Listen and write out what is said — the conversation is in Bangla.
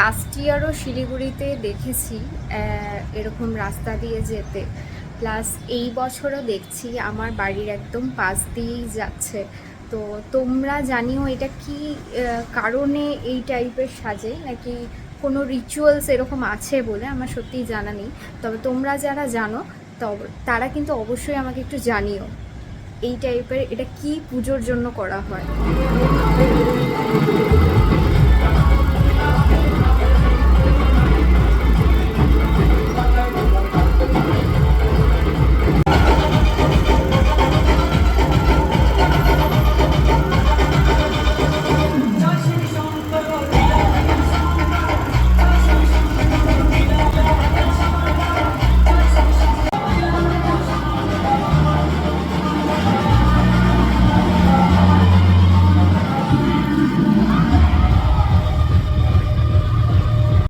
লাস্ট ইয়ারও শিলিগুড়িতে দেখেছি এরকম রাস্তা দিয়ে যেতে, প্লাস এই বছরও দেখছি আমার বাড়ির একদম পাশ দিয়েই যাচ্ছে। তো তোমরা জানিও এটা কি কারণে এই টাইপের সাজে, নাকি কোনো রিচুয়ালস এরকম আছে বলে, আমার সত্যিই জানা নেই। তবে তোমরা যারা জানো তবে তারা কিন্তু অবশ্যই আমাকে একটু জানিও এই টাইপের এটা কি পুজোর জন্য করা হয়।